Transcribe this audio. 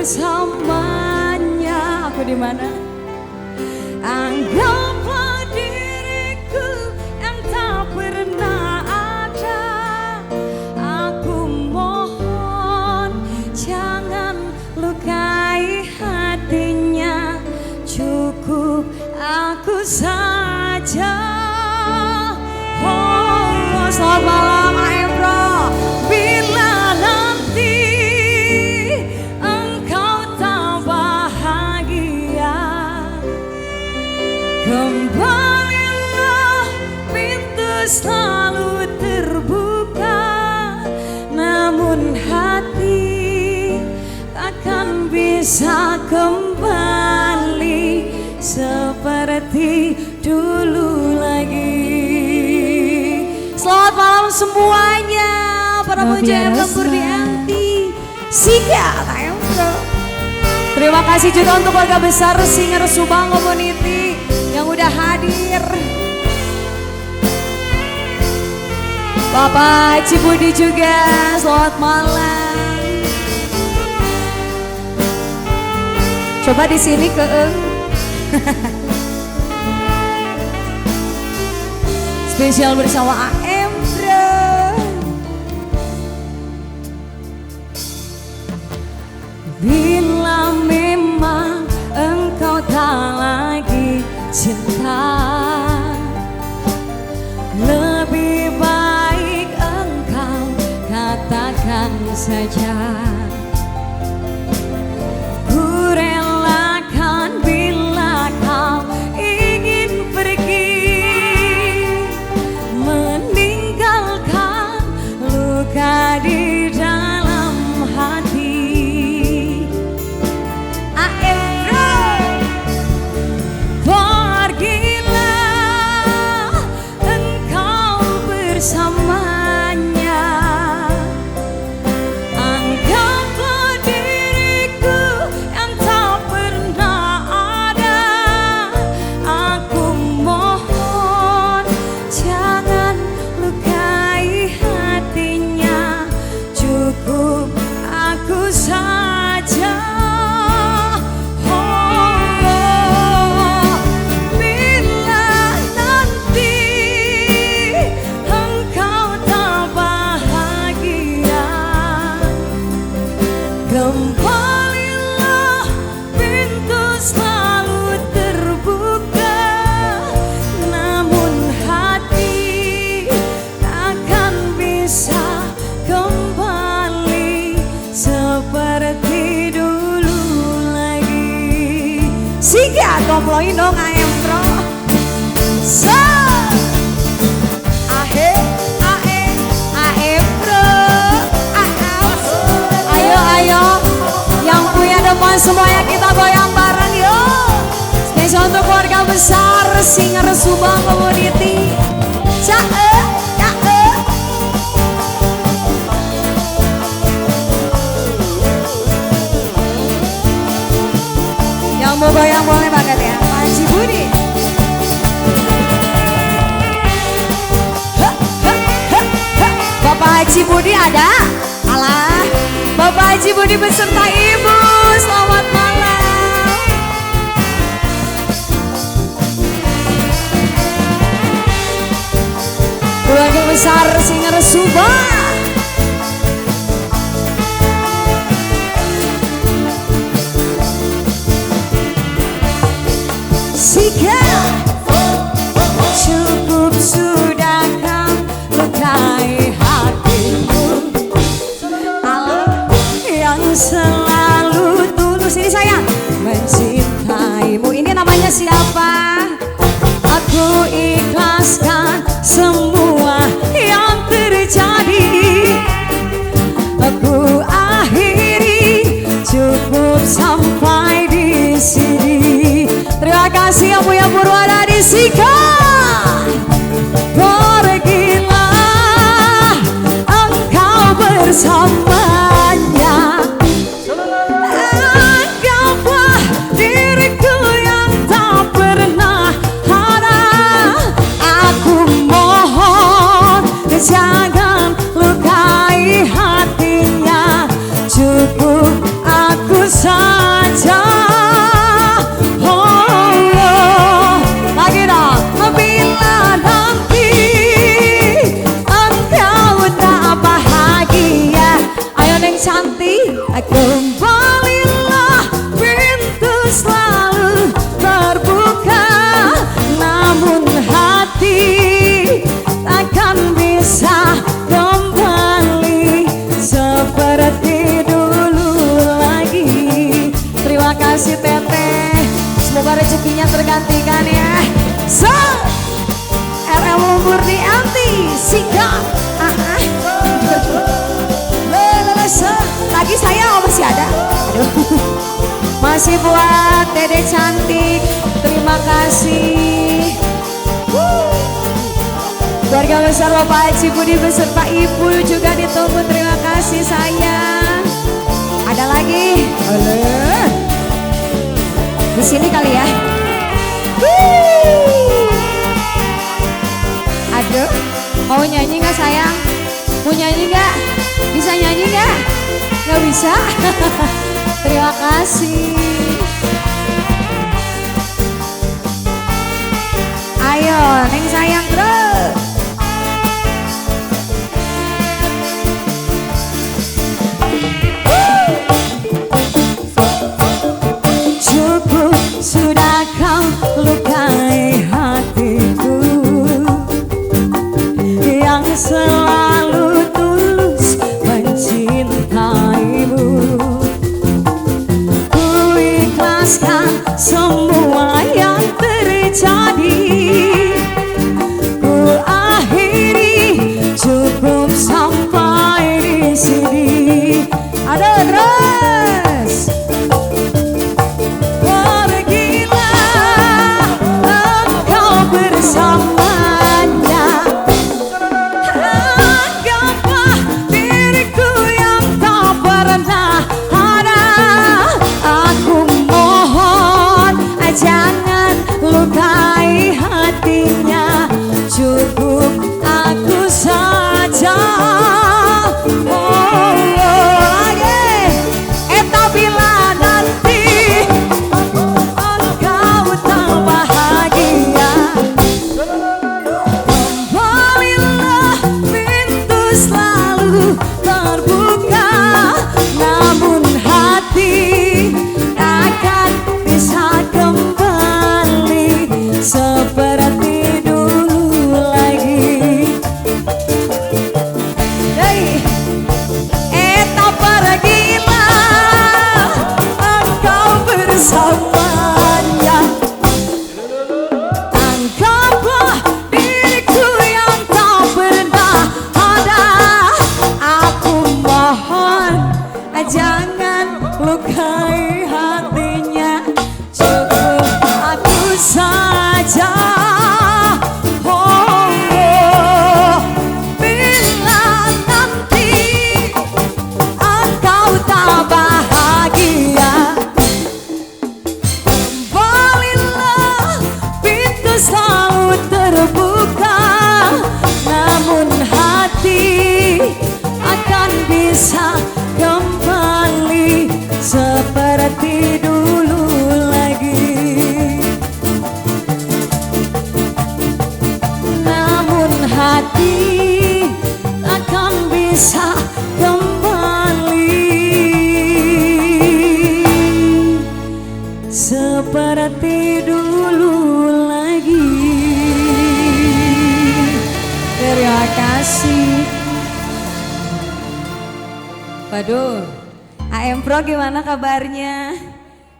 bersamanya. Aku di mana? Anggaplah diriku yang tak pernah ada. Aku mohon jangan lukai hatinya. Cukup aku saja. Oh, selamat malam Aebro. Bila nanti engkau tak bahagia, kembalilah, pintu selalu terbuka. Namun hati takkan bisa kembali seperti dulu lagi. Selamat malam semuanya, para pemuja lembur di MT Sikat Aebro. Terima kasih juga untuk keluarga besar Singer Subang Community yang udah hadir. Bapak Haji Budi juga, selamat malam. Coba di sini ke spesial bersama Aebro. Bila memang engkau tak lagi cinta, lebih baik engkau katakan saja. Ku relakan bila kau ingin pergi, meninggalkan luka di dalam hati. Aebro, pergilah engkau bersamanya. Anggaplah diriku yang tak pernah ada. Aku mohon jangan lukai hatinya. Cukup aku saja. Oh, bila nanti engkau tak bahagia, kembalilah, pintu selalu terbuka. Namun hati takkan bisa kembali seperti dulu lagi. Sikat komplain dong Aebro. Aebro. Ayo yang punya depan semuanya kita goyang bareng yuk. Spesial untuk keluarga besar Singer Subang Community. Cae. Yang mau goyang boleh banget ya, Pak Haji Budi. Bapak Haji Budi ada? Alah, Bapak Haji Budi beserta Ibu, selamat malam. Keluarga besar Singer Subang. Sikat, cukup sudah kau lukai hatimu. Allah yang selalu tulus ini sayang mencintaimu. Ini namanya siapa? Aku ikhlaskan semua yang terjadi. Aku akhiri, cukup sampai di sini. Terima kasih yang punya Purwada di Sikat. Pergilah engkau bersamanya. Anggaplah diriku yang tak pernah ada. Aku mohon jangan lukai hatinya. Cukup aku saja. RM Lumpur di anti Sika. Lagi saya masih ada. Aduh. Masih buat Dede cantik. Terima kasih. Keluarga besar Bapak Haji Budi beserta Ibu juga ditunggu. Terima kasih sayang. Ada lagi? Di sini kali ya. Aduh, mau nyanyi nggak sayang? Mau nyanyi nggak? Bisa nyanyi nggak? Nggak bisa. Terima kasih. Ayo, neng sayang terus. Cukup sudah kau lukai hatiku yang selalu tulus mencintaimu. Ku ikhlaskan semua yang terjadi. Ku akhiri cukup sampai di sini. Ada terus. Pergilah engkau bersamanya. Anggaplah diriku yang tak pernah ada. Aku mohon jangan lukai hatinya. Cukup aku saja. Bila nanti engkau tak bahagia, kembalilah, pintu selalu terbuka. Namun hati akan bisa kembali seperti dulu lagi. Hey, tak pergilah engkau bersamanya. Anggaplah diriku yang tak pernah ada. Aku mohon jangan lukai hatinya. Cukup aku saja. Bila nanti engkau tak bahagia, kembalilah, pintu selalu terbuka. Namun hati akan bisa kembali seperti dulu lagi. Namun hati akan bisa kembali seperti dulu lagi. Terima kasih. Waduh, AM Pro gimana kabarnya?